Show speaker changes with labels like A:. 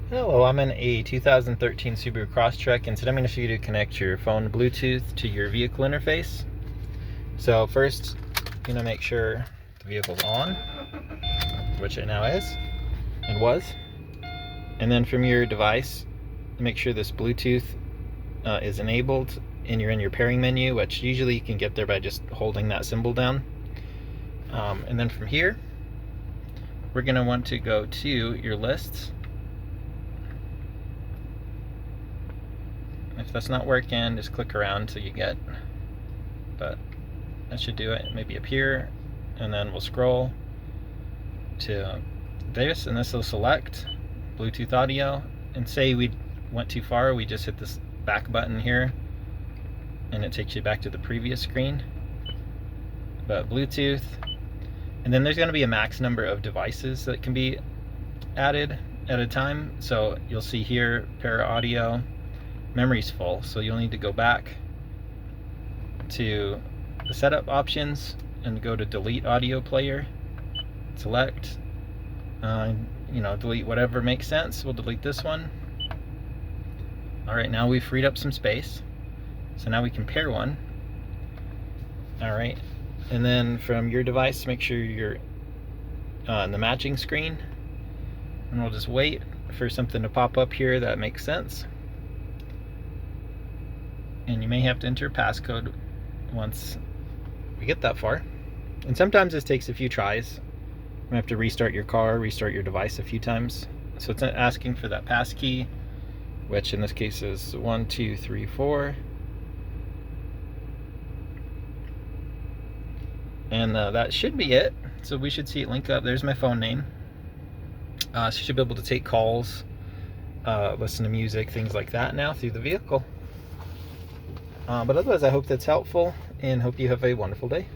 A: Hello, I'm in a 2013 Subaru Crosstrek, and today I'm going to show you to connect your phone Bluetooth to your vehicle interface. So first, you're going to make sure the vehicle's on, which it now is, and was. And then from your device, make sure this Bluetooth is enabled, and you're in your pairing menu, which usually you can get there by just holding that symbol down. And then from here, we're going to want to go to your lists. If that's not working, just click around till you get, but that should do it. Maybe up here, and then we'll scroll to this, and this will select Bluetooth audio. And say we went too far, we just hit this back button here, and it takes you back to the previous screen. But Bluetooth, and then there's going to be a max number of devices that can be added at a time. So you'll see here, pair audio. Memory's full, so you'll need to go back to the setup options and go to delete audio player, select, delete whatever makes sense. We'll delete this one. Alright, now we've freed up some space, so now we can pair one. Alright, and then from your device, make sure you're on the matching screen, and we'll just wait for something to pop up here that makes sense. And you may have to enter a passcode once we get that far. And sometimes this takes a few tries. You have to restart your car, restart your device a few times. So it's asking for that pass key, which in this case is 1, 2, 3, 4. And that should be it. So we should see it link up. There's my phone name. So you should be able to take calls, listen to music, things like that now through the vehicle. But otherwise, I hope that's helpful, and hope you have a wonderful day.